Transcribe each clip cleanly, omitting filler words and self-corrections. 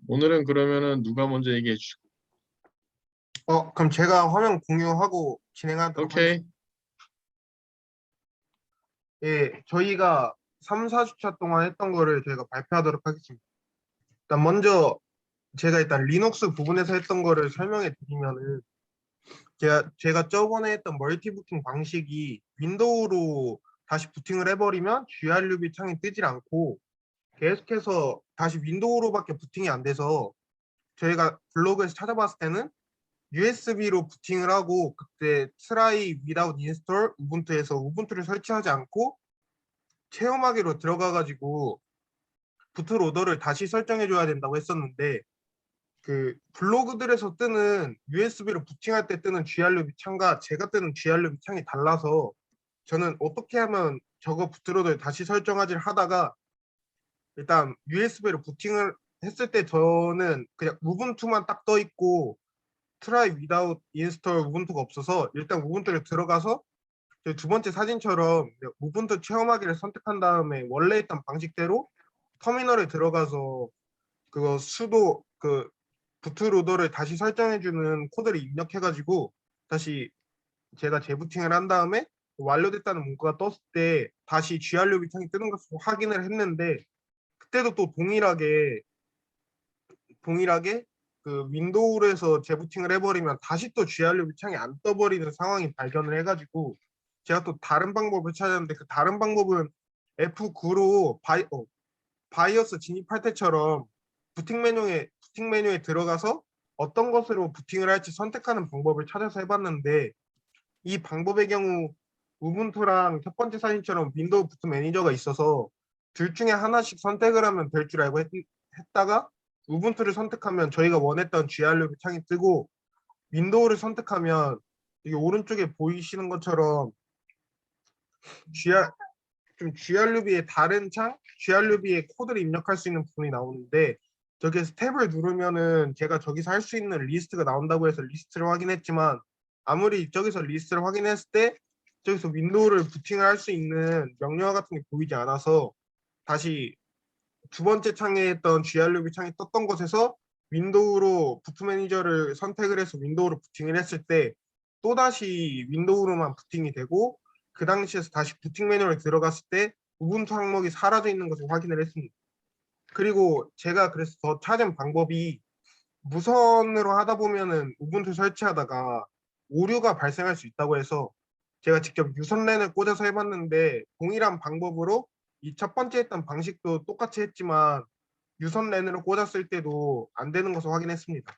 오늘은 그러면은 누가 먼저 얘기해 주시고. 그럼 제가 화면 공유하고 진행하도록 오케이. 하겠습니다. 예, 저희가 3, 4주차 동안 했던 거를 저희가 발표하도록 하겠습니다. 일단 먼저 제가 일단 리눅스 부분에서 했던 거를 설명해 드리면은 제가 저번에 했던 멀티 부팅 방식이 윈도우로 다시 부팅을 해버리면 GRUB 창이 뜨질 않고 계속해서 다시 윈도우로밖에 부팅이 안 돼서 저희가 블로그에서 찾아봤을 때는 USB로 부팅을 하고 그때 try without install 우분투에서 우분투를 설치하지 않고 체험하기로 들어가가지고 부트로더를 다시 설정해 줘야 된다고 했었는데 그 블로그들에서 뜨는 USB로 부팅할 때 뜨는 GRUB 창과 제가 뜨는 GRUB 창이 달라서 저는 어떻게 하면 저거 부트로더를 다시 설정하지를 하다가 일단 USB로 부팅을 했을 때 저는 그냥 우분투만 딱 떠 있고 try without install 우분투가 없어서 일단 우분투를 들어가서 두 번째 사진처럼 우분투 체험하기를 선택한 다음에 원래 있던 방식대로 터미널에 들어가서 그거 수도 그 부트로더를 다시 설정해주는 코드를 입력해가지고 다시 제가 재부팅을 한 다음에 완료됐다는 문구가 떴을 때 다시 GRUB 창이 뜨는 것을 확인을 했는데 그때도 또 동일하게 그 윈도우에서 재부팅을 해버리면 다시 또 GRUB 창이 안 떠버리는 상황이 발견을 해가지고 제가 또 다른 방법을 찾았는데 그 다른 방법은 F9로 바이오스 진입할 때처럼 부팅 메뉴에 들어가서 어떤 것으로 부팅을 할지 선택하는 방법을 찾아서 해봤는데 이 방법의 경우 우분투랑 첫 번째 사진처럼 윈도우 부트 매니저가 있어서 둘 중에 하나씩 선택을 하면 될 줄 알고 했다가 우분투를 선택하면 저희가 원했던 GRUB 창이 뜨고 윈도우를 선택하면 이게 오른쪽에 보이시는 것처럼 GR, 좀 GRUB의 다른 창, GRUB의 코드를 입력할 수 있는 부분이 나오는데 저기에서 탭을 누르면은 제가 저기서 할 수 있는 리스트가 나온다고 해서 리스트를 확인했지만 아무리 저기서 리스트를 확인했을 때 저기서 윈도우를 부팅을 할 수 있는 명령어 같은 게 보이지 않아서 다시 두 번째 창에 있던 GRUB 창이 떴던 곳에서 윈도우로 부트 매니저를 선택을 해서 윈도우로 부팅을 했을 때 또다시 윈도우로만 부팅이 되고 그 당시에서 다시 부팅 매뉴얼에 들어갔을 때 우분투 항목이 사라져 있는 것을 확인을 했습니다. 그리고 제가 그래서 더 찾은 방법이 무선으로 하다 보면은 우분투 설치하다가 오류가 발생할 수 있다고 해서 제가 직접 유선랜을 꽂아서 해봤는데 동일한 방법으로 이 첫 번째 했던 방식도 똑같이 했지만 유선랜으로 꽂았을 때도 안 되는 것을 확인했습니다.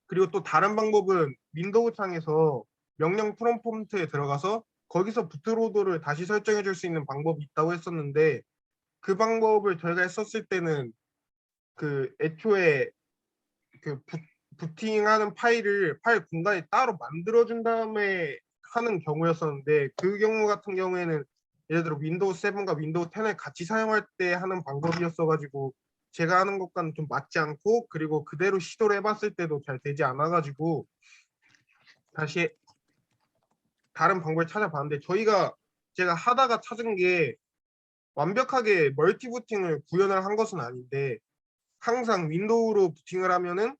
그리고 또 다른 방법은 윈도우 창에서 명령 프롬프트에 들어가서 거기서 부트로더를 다시 설정해 줄 수 있는 방법이 있다고 했었는데 그 방법을 저희가 했었을 때는 그 애초에 그 부팅하는 파일 공간이 따로 만들어준 다음에 하는 경우였었는데 그 경우 같은 경우에는 예를 들어 윈도우 7과 윈도우 10을 같이 사용할 때 하는 방법이었어가지고 제가 하는 것과는 좀 맞지 않고 그리고 그대로 시도를 해봤을 때도 잘 되지 않아가지고 다시 다른 방법을 찾아봤는데 제가 하다가 찾은 게 완벽하게 멀티 부팅을 구현을 한 것은 아닌데 항상 윈도우로 부팅을 하면은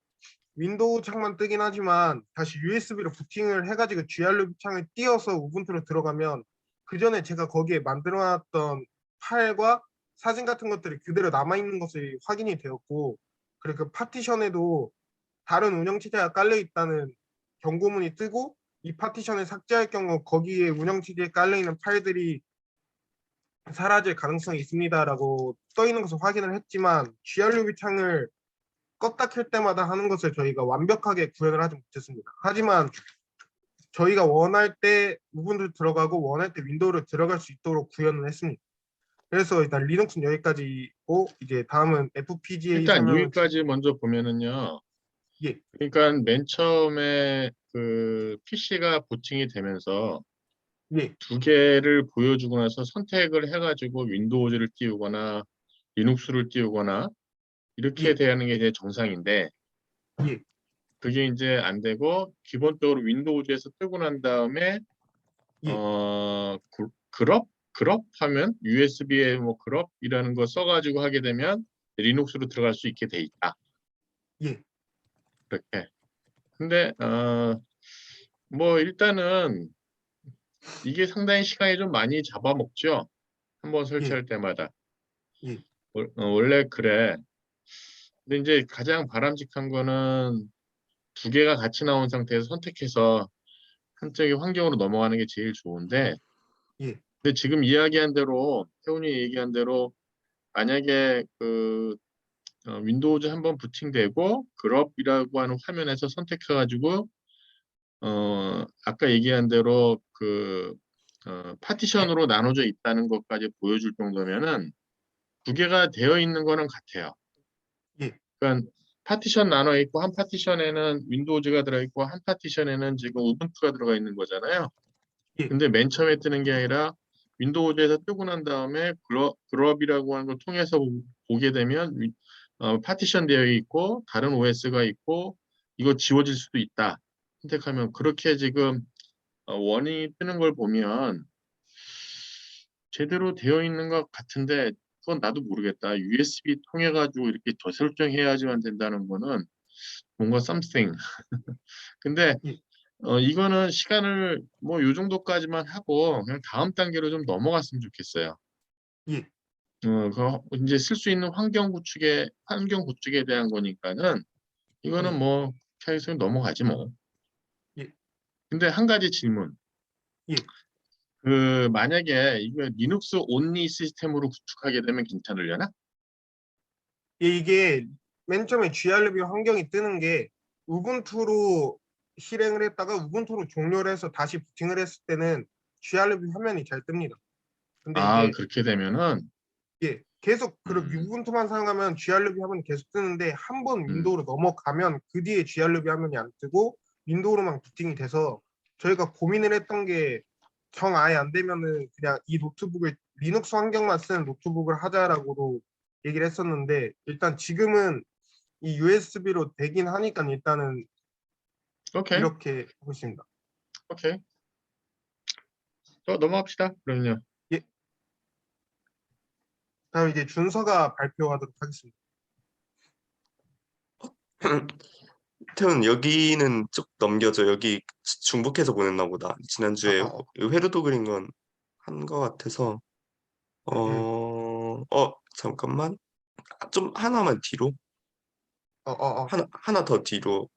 윈도우 창만 뜨긴 하지만 다시 USB로 부팅을 해가지고 GRUB 창을 띄워서 우분투로 들어가면 그 전에 제가 거기에 만들어놨던 파일과 사진 같은 것들이 그대로 남아있는 것이 확인이 되었고 그리고 그 파티션에도 다른 운영체제가 깔려있다는 경고문이 뜨고 이 파티션을 삭제할 경우 거기에 운영체제에 깔려있는 파일들이 사라질 가능성이 있습니다라고 써있는 것을 확인을 했지만 GRUB 창을 껐다 켤 때마다 하는 것을 저희가 완벽하게 구현을 하지 못했습니다. 하지만 저희가 원할 때 우분투 들어가고 원할 때 윈도우를 들어갈 수 있도록 구현을 했습니다. 그래서 일단 리눅스는 여기까지고 이제 다음은 FPGA 일단 설명을 여기까지 먼저 보면은요. 예, 그러니까 맨 처음에 그 PC가 부팅이 되면서 예, 두 개를 보여주고 나서 선택을 해가지고 윈도우즈를 띄우거나 리눅스를 띄우거나 이렇게 예, 되는 게 이제 정상인데 예, 그게 이제 안 되고 기본적으로 윈도우즈에서 뜨고 난 다음에 예, 그럽 하면 USB에 뭐 그럽이라는 거 써가지고 하게 되면 리눅스로 들어갈 수 있게 돼 있다. 예, 그렇게. 근데 뭐 일단은 이게 상당히 시간이 좀 많이 잡아먹죠. 한번 예, 설치할 때마다. 예, 원래 그래. 근데 이제 가장 바람직한 거는 두 개가 같이 나온 상태에서 선택해서 한쪽의 환경으로 넘어가는 게 제일 좋은데, 예, 근데 지금 이야기한 대로, 태훈이 얘기한 대로, 만약에 윈도우즈 한번 부팅되고, 그룹이라고 하는 화면에서 선택해가지고, 아까 얘기한 대로 파티션으로 나눠져 있다는 것까지 보여줄 정도면은 두 개가 되어 있는 거는 같아요. 예, 그러니까 파티션 나눠 있고 한 파티션에는 윈도우즈가 들어 있고 한 파티션에는 지금 우분투가 들어가 있는 거잖아요. 예, 근데 맨 처음에 뜨는 게 아니라 윈도우즈에서 뜨고 난 다음에 그룹이라고 하는 걸 통해서 보게 되면 파티션 되어 있고 다른 OS가 있고 이거 지워질 수도 있다. 선택하면 그렇게 지금 원이 뜨는 걸 보면 제대로 되어 있는 것 같은데 그건 나도 모르겠다. USB 통해 가지고 이렇게 더 설정해야지만 된다는 거는 뭔가 something. 근데 예, 이거는 시간을 뭐 요 정도까지만 하고 그냥 다음 단계로 좀 넘어갔으면 좋겠어요. 예, 이제 쓸 수 있는 환경 구축에 대한 거니까는 이거는 예, 뭐 차에서 넘어가지 뭐. 예, 근데 한 가지 질문. 예. 만약에 이거 리눅스 온리 시스템으로 구축하게 되면 괜찮으려나? 예, 이게 맨 처음에 GRB 환경이 뜨는 게 우분투로 실행을 했다가 우분투로 종료를 해서 다시 부팅을 했을 때는 GRB 화면이 잘 뜹니다. 근데 아, 이게 그렇게 되면은 예, 계속 그런 음, 우분투만 사용하면 GRB 화면이 계속 뜨는데 한 번 음, 윈도우로 넘어가면 그 뒤에 GRB 화면이 안 뜨고 윈도우로만 부팅이 돼서 저희가 고민을 했던 게 정 아예 안 되면은 그냥 이 노트북을 리눅스 환경만 쓰는 노트북을 하자라고도 얘기를 했었는데 일단 지금은 이 USB로 되긴 하니까 일단은 오케이, 이렇게 하고 있습니다. 오케이. 또 넘어갑시다. 그럼요. 예, 다음 이제 준서가 발표하도록 하겠습니다. 태훈 여기는 쭉 넘겨줘. 여기 중복해서 보냈나 보다. 아, 지난주에 회로도 그린 건 한 거 같아서. 음, 음, 잠깐만. 좀 하나만 뒤로. 어, 어, 어, 하나 더 뒤로.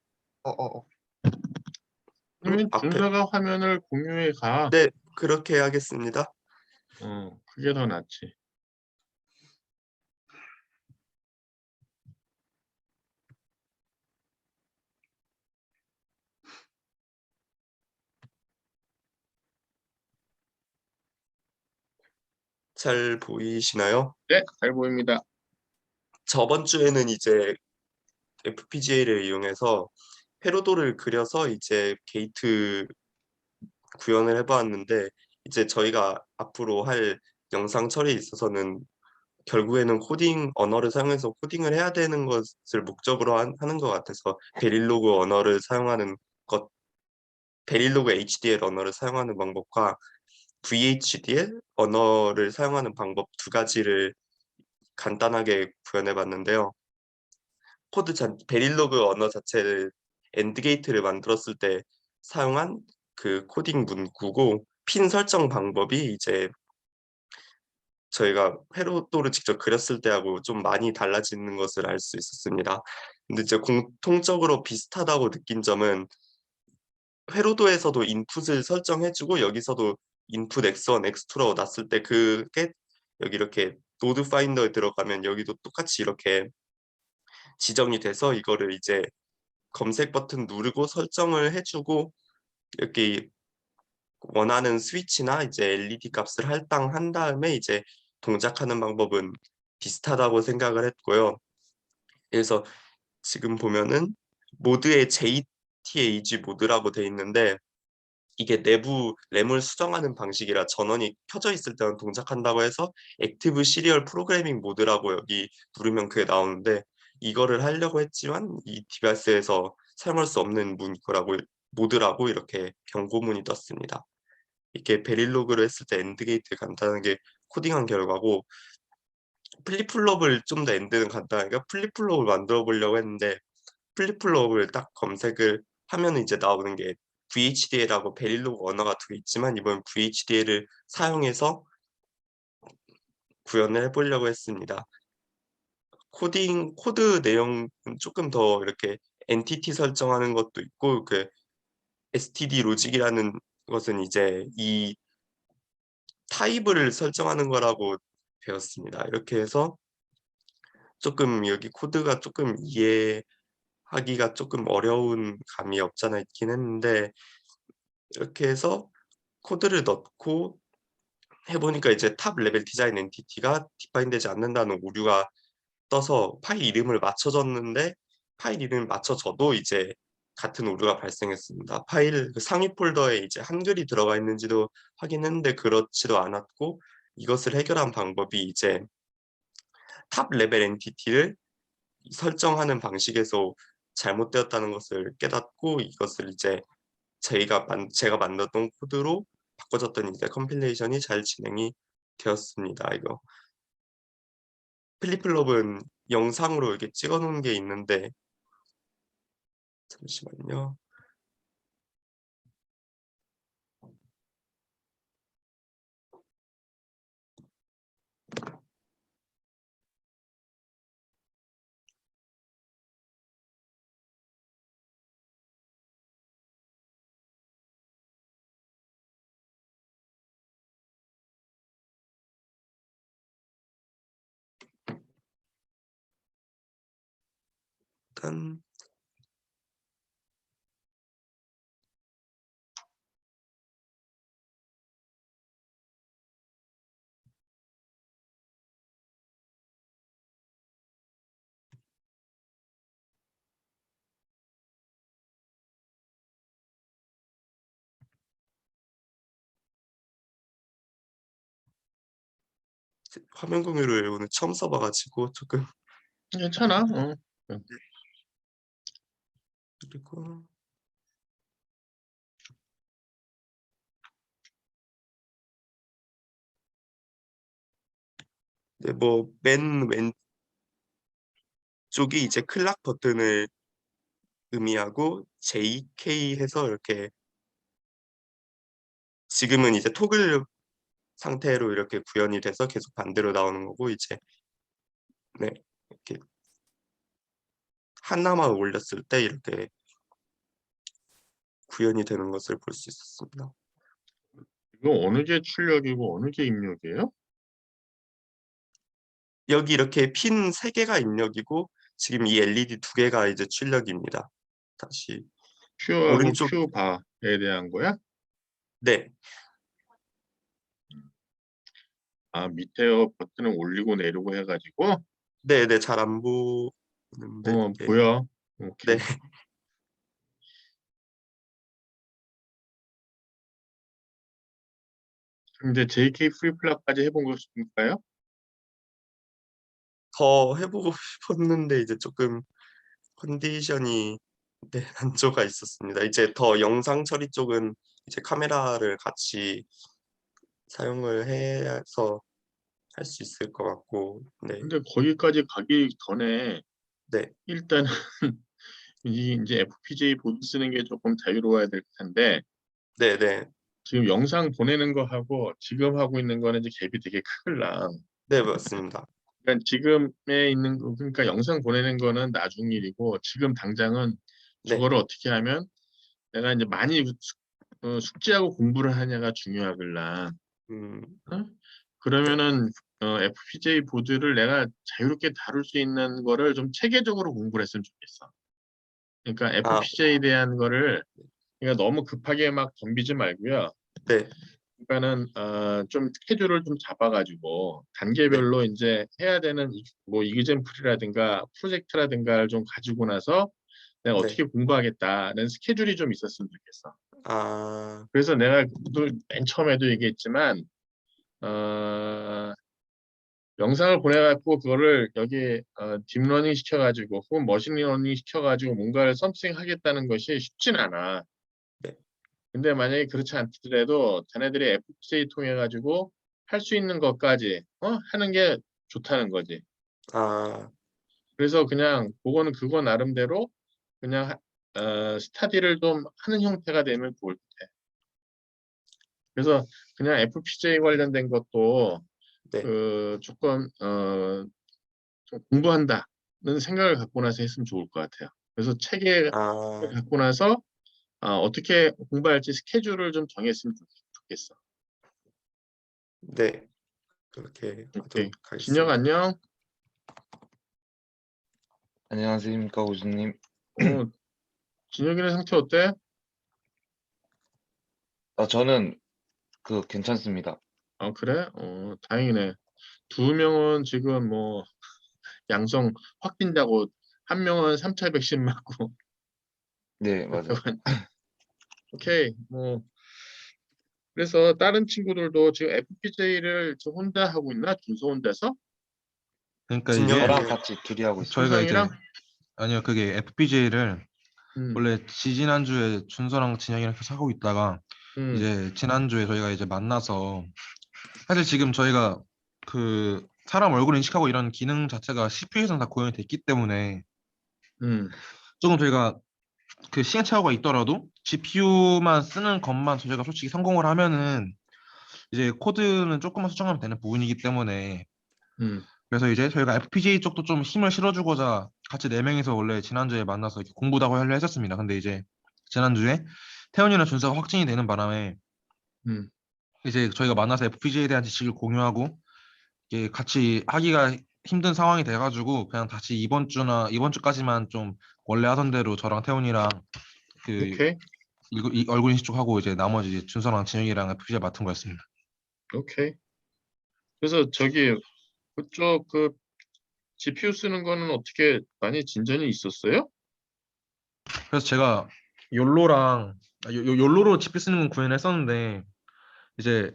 어, 어, 어. 그러면 앞에. 준서가 화면을 공유해 가. 네, 그렇게 하겠습니다. 그게 더 낫지. 잘 보이시나요? 네, 잘 보입니다. 저번 주에는 이제 FPGA를 이용해서 회로도를 그려서 이제 게이트 구현을 해보았는데 이제 저희가 앞으로 할 영상 처리에 있어서는 결국에는 코딩 언어를 사용해서 코딩을 해야 되는 것을 목적으로 하는 것 같아서 베릴로그 언어를 사용하는 것, 베릴로그 HDL 언어를 사용하는 방법과 VHDL 언어를 사용하는 방법 두 가지를 간단하게 구현해 봤는데요. 베릴로그 언어 자체를 엔드게이트를 만들었을 때 사용한 그 코딩 문구고 핀 설정 방법이 이제 저희가 회로도를 직접 그렸을 때하고 좀 많이 달라지는 것을 알 수 있었습니다. 근데 이제 공통적으로 비슷하다고 느낀 점은 회로도에서도 인풋을 설정해주고 여기서도 인풋 x1, x2라고 놨을 때 그게 여기 이렇게 노드 파인더에 들어가면 여기도 똑같이 이렇게 지정이 돼서 이거를 이제 검색 버튼 누르고 설정을 해주고 이렇게 원하는 스위치나 이제 LED 값을 할당한 다음에 이제 동작하는 방법은 비슷하다고 생각을 했고요. 그래서 지금 보면은 모드에 JTAG 모드라고 돼 있는데 이게 내부 램을 수정하는 방식이라 전원이 켜져 있을 때만 동작한다고 해서 액티브 시리얼 프로그래밍 모드라고 여기 누르면 그게 나오는데 이거를 하려고 했지만 이 디바이스에서 사용할 수 없는 거라고 모드라고 이렇게 경고문이 떴습니다. 이게 베릴로그를 했을 때 엔드게이트 간단하게 코딩한 결과고 플립플롭을 좀 더 엔드는 간단하니까 플립플롭을 만들어 보려고 했는데 플립플롭을 딱 검색을 하면은 이제 나오는 게 VHDL하고 베릴로그 언어가 두 개 있지만 이번 VHDL을 사용해서 구현을 해 보려고 했습니다. 코드 내용은 쪼끔 더 이렇게 엔티티 설정하는 것도 있고 그 std 로직이라는 것은 이제 이 타입을 설정하는 거라고 배웠습니다. 이렇게 해서 쪼끔 여기 코드가 쪼끔 이해하기가 쪼끔 어려운 감이 없지 않아 있긴 했는데 이렇게 해서 코드를 넣고 해 보니까 이제 탑 레벨 디자인 엔티티가 디파인 되지 않는다는 오류가 떠서 파일 이름을 맞춰 줬는데 파일 이름을 맞춰 줘도 이제 같은 오류가 발생했습니다. 파일 그 상위 폴더에 이제 한글이 들어가 있는지도 확인했는데 그렇지도 않았고 이것을 해결한 방법이 이제 탑 레벨 엔티티를 설정하는 방식에서 잘못되었다는 것을 깨닫고 이것을 이제 제가 만들었던 코드로 바꿔줬더니 이제 컴필레이션이 잘 진행이 되었습니다. 이거 플립플롭은 영상으로 이렇게 찍어 놓은 게 있는데 잠시만요. 일단 화면 공유를 오늘 처음 써 봐 가지고 조금 괜찮아. 그리고 네 뭐 맨 왼쪽이 이제 클락 버튼을 의미하고 JK 해서 이렇게 지금은 이제 토글 상태로 이렇게 구현이 돼서 계속 반대로 나오는 거고 이제 네 이렇게 하나만 올렸을 때 이렇게 구현이 되는 것을 볼 수 있었습니다. 이거 어느 게 출력이고 어느 게 입력이에요? 여기 이렇게 핀 3개가 입력이고 지금 이 LED 2개가 이제 출력입니다. 다시 Q하고 오른쪽 Q바에 대한 거야? 네. 아, 밑에 버튼을 올리고 내리고 해가지고 네네. 잘 안 보이는데 이게 보여. 네. 오케이. 그럼 이제 JK 프리플랍까지 해본 것일까요? 더 해 보고 싶었는데 이제 쪼끔 컨디션이 네 난조가 있었습니다. 이제 더 영상 처리 쪽은 이제 카메라를 같이 사용을 해서 할 수 있을 것 같고 네. 근데 거기까지 가기 전에 네. 일단은 이제 FPGA 보드 쓰는 게 조금 자유로워야 될 텐데 네네. 지금 영상 보내는 거 하고 지금 하고 있는 거는 이제 갭이 되게 크걸라. 네 맞습니다. 그러니까 지금에 있는 거, 그러니까 영상 보내는 거는 나중 일이고 지금 당장은 네. 저거를 어떻게 하면 내가 이제 많이 숙지하고 공부를 하냐가 중요하걸라. 음 어? 네. 그러면은 FPGA 보드를 내가 자유롭게 다룰 수 있는 거를 좀 체계적으로 공부를 했으면 좋겠어. 그러니까 아 FPGA에 대한 거를 그러니까 너무 급하게 막 덤비지 말고요. 네. 그러니까는 좀 스케줄을 좀 잡아가지고 네. 단계별로 이제 해야 되는 뭐 이그젠플이라든가 프로젝트라든가를 좀 가지고 나서 내가 네. 어떻게 공부하겠다는 스케줄이 좀 있었으면 좋겠어. 아 그래서 내가 또 맨 처음에도 얘기했지만 어, 영상을 보내갖고 그거를 여기 딥러닝 시켜가지고 혹은 머신러닝 시켜가지고 뭔가를 썸씽 하겠다는 것이 쉽진 않아. 네. 근데 만약에 그렇지 않더라도 자네들이 FPGA 통해 가지고 할 수 있는 것까지 하는 게 좋다는 거지. 아, 그래서 그냥 그거는 그거 나름대로 그냥 스타디를 좀 하는 형태가 되면 좋을 것 같아. 그래서 그냥 FPGA 관련된 것도 네. 조금 좀 공부한다는 생각을 갖고 나서 했으면 좋을 것 같아요. 그래서 책에 아, 갖고 나서 어떻게 공부할지 스케줄을 좀 정했으면 좋겠어. 네. 그렇게 오케이. 하도록 진영 하겠습니다. 안녕. 안녕하십니까, 우주님. 어, 진영이네 상태 어때? 저는 괜찮습니다. 아, 그래? 다행이네. 두 명은 지금 뭐 양성 확진자고 한 명은 3차 백신 맞고 네, 맞아요. 오케이. 뭐 그래서 다른 친구들도 지금 FPJ를 혼자 하고 있나? 준서 혼자서? 그러니까 이게 저랑 진영이요. 같이 둘이 하고 있어요. 저희가 이제 준성이랑? 아니요 그게 FPGA를 음, 원래 지지난주에 준서랑 진영이랑 계속 하고 있다가 음, 이제 지난주에 저희가 이제 만나서 사실 지금 저희가 사람 얼굴 인식하고 이런 기능 자체가 CPU에서는 다 구현이 됐기 때문에 음, 조금 저희가 시행착오가 있더라도 GPU만 쓰는 것만 저희가 솔직히 성공을 하면은 이제 코드는 조금만 수정하면 되는 부분이기 때문에 음, 그래서 이제 저희가 FPGA 쪽도 좀 힘을 실어주고자 같이 네 명이서 원래 지난주에 만나서 이렇게 공부도 하려 했었습니다. 근데 이제 지난주에 태훈이랑 준서가 확진이 되는 바람에 음. 이제 저희가 만나서 FPGA에 대한 지식을 공유하고 이게 같이 하기가 힘든 상황이 돼가지고 그냥 다시 이번 주까지만 좀 원래 하던 대로 저랑 태훈이랑 그 오케이, 이 얼굴 인식 쪽 하고 이제 나머지 이제 준서랑 진영이랑 FPGA 맡은 거였습니다. 오케이. 그래서 저기 그쪽 GPU 쓰는 거는 어떻게 많이 진전이 있었어요? 그래서 제가 욜로로 GPU 쓰는 건 구현했었는데 이제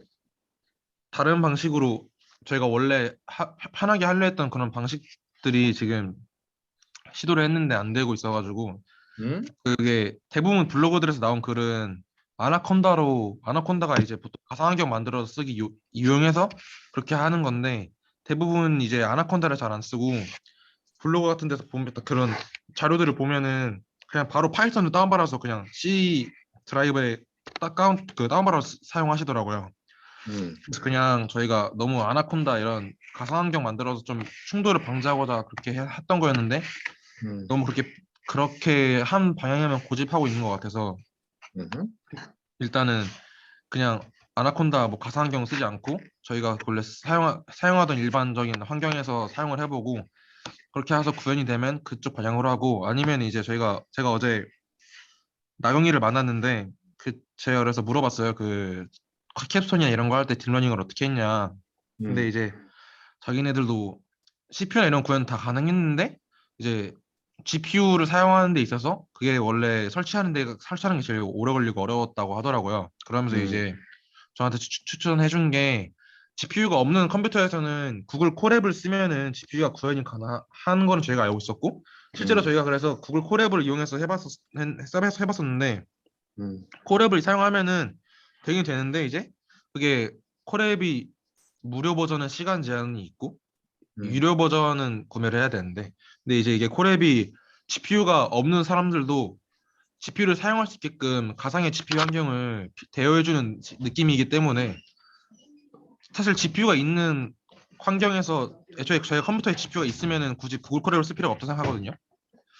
다른 방식으로 저희가 원래 편하게 하려 했던 그런 방식들이 지금 시도를 했는데 안 되고 있어가지고 음, 그게 대부분 블로그들에서 나온 글은 아나콘다가 이제 보통 가상환경 만들어서 쓰기 유용해서 그렇게 하는 건데 대부분 이제 아나콘다를 잘 안 쓰고 블로그 같은 데서 보면 그런 자료들을 보면은 그냥 바로 파이썬을 다운받아서 그냥 C 드라이브에 다운받아서 사용하시더라고요. 음, 그래서 그냥 저희가 너무 아나콘다 이런 가상환경 만들어서 좀 충돌을 방지하고자 그렇게 했던 거였는데 음, 너무 그렇게 한 방향에만 고집하고 있는 것 같아서 음, 일단은 그냥 아나콘다 뭐 가상환경 쓰지 않고 저희가 원래 사용하던 일반적인 환경에서 사용을 해보고 그렇게 해서 구현이 되면 그쪽 방향으로 하고 아니면 이제 제가 어제 나경이를 만났는데 제가 그래서 물어봤어요. 캡스톤이나 이런 거 할 때 딥러닝을 어떻게 했냐. 근데 음, 이제 자기네들도 CPU나 이런 구현 다 가능했는데 이제 GPU를 사용하는 데 있어서 그게 원래 설치하는 게 제일 오래 걸리고 어려웠다고 하더라고요. 그러면서 음, 이제 저한테 추천해 준 게 GPU가 없는 컴퓨터에서는 구글 콜앱을 쓰면은 GPU가 구현이 가능한 거는 저희가 알고 있었고 실제로 음, 저희가 그래서 구글 콜앱을 이용해서 해봤었는데 음, 콜앱을 사용하면은 되긴 되는데 이제 그게 콜앱이 무료 버전은 시간 제한이 있고 음, 유료 버전은 구매를 해야 되는데 근데 이제 이게 콜앱이 GPU가 없는 사람들도 GPU를 사용할 수 있게끔 가상의 GPU 환경을 대여해주는 느낌이기 때문에 사실 GPU가 있는 환경에서 애초에 저희 컴퓨터에 GPU가 있으면은 굳이 구글 콜앱을 쓸 필요가 없다고 생각하거든요.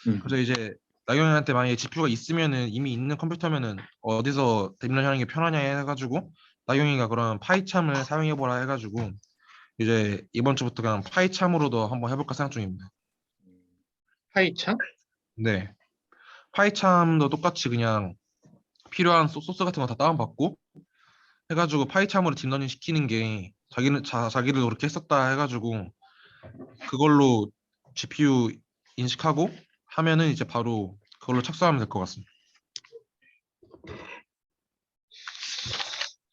음, 그래서 이제 나경이한테 만약에 GPU가 있으면은 이미 있는 컴퓨터면은 어디서 딥러닝 하는 게 편하냐 해가지고 나경이가 그런 파이참을 사용해보라 해가지고 이제 이번 주부터 그냥 파이참으로도 한번 해볼까 생각 중입니다. 하이창? 네, 파이참도 똑같이 그냥 필요한 소스 같은 거 다 다운받고 해가지고 파이참으로 딥러닝 시키는 게 자기들도 그렇게 했었다 해가지고 그걸로 GPU 인식하고 하면은 이제 바로 그걸로 착수하면 될 것 같습니다.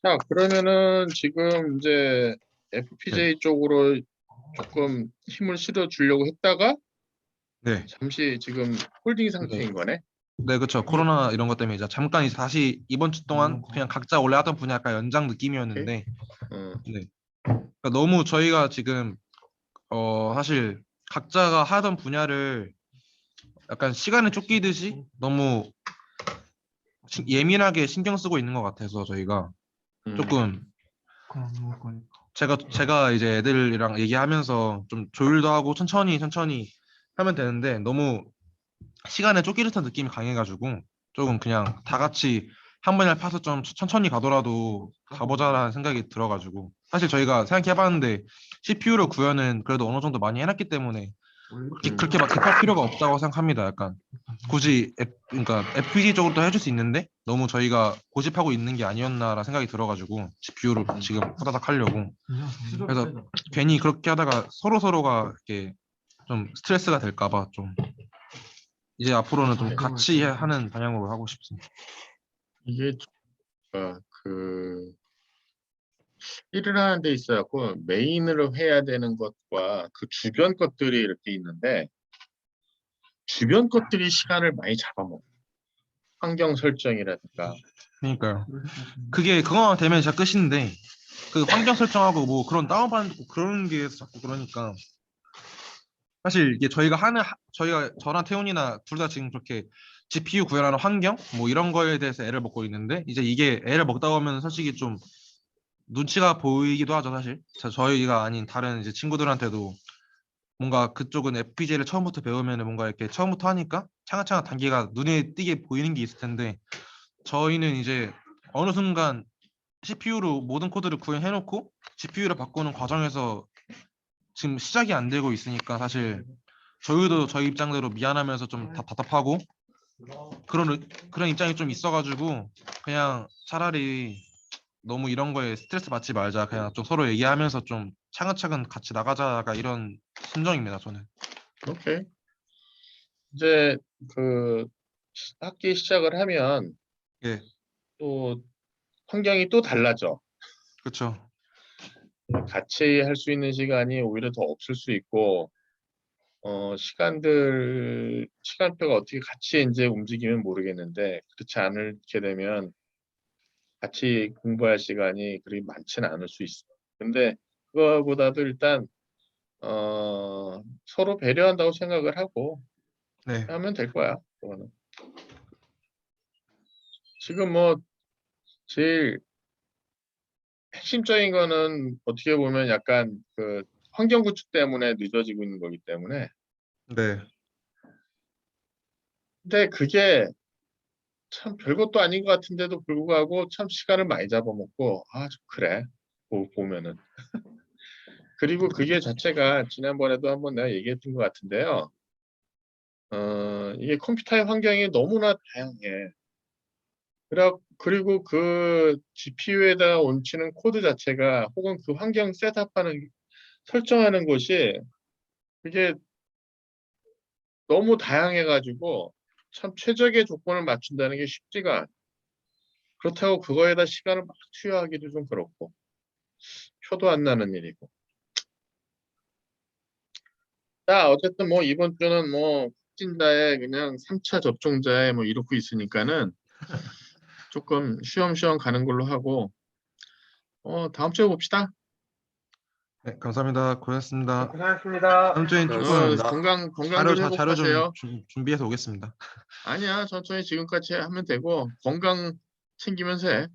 자, 그러면은 지금 이제 네, FPJ 쪽으로 조금 힘을 실어 주려고 했다가 네, 잠시 지금 홀딩 네, 상태인 거네. 네, 그렇죠. 코로나 이런 것 때문에 이제 잠깐 이제 다시 이번 주 동안 그냥 각자 원래 하던 분야 약간 연장 오케이. 느낌이었는데, 어, 네, 그러니까 너무 저희가 지금 사실 각자가 하던 분야를 약간 시간에 쫓기듯이 너무 예민하게 신경 쓰고 있는 것 같아서 저희가 조금 제가 이제 애들이랑 얘기하면서 좀 조율도 하고 천천히 하면 되는데 너무 시간에 쫓기는 듯한 느낌이 강해가지고 조금 그냥 다 같이 한 번에 파서 좀 천천히 가더라도 가보자라는 생각이 들어가지고 사실 저희가 생각해봤는데 CPU를 구현은 그래도 어느 정도 많이 해놨기 때문에 그렇게 막 급할 필요가 없다고 생각합니다. 약간 굳이 그러니까 FPG 쪽으로 해줄 수 있는데 너무 저희가 고집하고 있는 게 아니었나라 생각이 들어가지고 GPU를 지금 후다닥 하려고 그래서 괜히 그렇게 하다가 서로가 이렇게 좀 스트레스가 될까봐 좀 이제 앞으로는 좀 같이 하는 방향으로 하고 싶습니다. 이게 그 일을 하는 데 있어갖고 메인으로 해야 되는 것과 그 주변 것들이 이렇게 있는데 주변 것들이 시간을 많이 잡아먹어. 환경 설정이라든가. 그러니까요. 그거만 되면 진짜 끝인데 그 환경 설정하고 뭐 그런 다운받는 그런 게 자꾸 그러니까 사실 이게 저희가 저랑 태훈이나 둘 다 지금 그렇게 GPU 구현하는 환경 뭐 이런 거에 대해서 애를 먹고 있는데 이제 이게 애를 먹다 보면 솔직히 좀 눈치가 보이기도 하죠 사실. 저희가 아닌 다른 이제 친구들한테도 뭔가 그쪽은 FPGA를 처음부터 배우면 뭔가 이렇게 처음부터 하니까 차근차근 단계가 눈에 띄게 보이는 게 있을 텐데 저희는 이제 어느 순간 CPU로 모든 코드를 구현해놓고 GPU를 바꾸는 과정에서 지금 시작이 안 되고 있으니까 사실 저희도 저희 입장대로 미안하면서 좀 답답하고 그런 입장이 좀 있어가지고 그냥 차라리 너무 이런 거에 스트레스 받지 말자 그냥 좀 서로 얘기하면서 좀 차근차근 같이 나가자가 이런 심정입니다 저는. 오케이. 이제 그 학기 시작을 하면 예, 또 환경이 또 달라져. 그렇죠. 같이 할 수 있는 시간이 오히려 더 없을 수 있고, 시간표가 어떻게 같이 이제 움직이면 모르겠는데, 그렇지 않게 되면 같이 공부할 시간이 그리 많지는 않을 수 있어. 근데 그거보다도 일단, 서로 배려한다고 생각을 하고 네, 하면 될 거야. 그거는. 지금 뭐, 제일 핵심적인 거는 어떻게 보면 약간 그 환경 구축 때문에 늦어지고 있는 거기 때문에. 네, 근데 그게 참 별것도 아닌 것 같은데도 불구하고 참 시간을 많이 잡아먹고, 아, 좀 그래. 보면은. 그리고 그게 자체가 지난번에도 한번 내가 얘기했던 것 같은데요. 이게 컴퓨터의 환경이 너무나 다양해. 그리고 그 GPU에다가 얹히는 코드 자체가 혹은 그 환경 셋업하는, 설정하는 것이 그게 너무 다양해가지고 참 최적의 조건을 맞춘다는 게 쉽지가 않아. 그렇다고 그거에다 시간을 막 투여하기도 좀 그렇고 표도 안 나는 일이고. 자, 어쨌든 뭐 이번 주는 뭐 확진자에 그냥 3차 접종자에 뭐 이렇게 있으니까는 조금 쉬엄쉬엄 가는 걸로 하고 다음 주에 봅시다. 네, 감사합니다. 고맙습니다. 고생하셨습니다. 다음 주엔 조금 그렇습니다. 건강 좀 자료 좀 회복하세요. 준비해서 오겠습니다. 아니야, 천천히 지금까지 하면 되고 건강 챙기면서 해.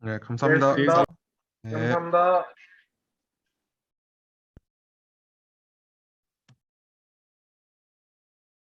네, 감사합니다. 알겠습니다. 네. 감사합니다.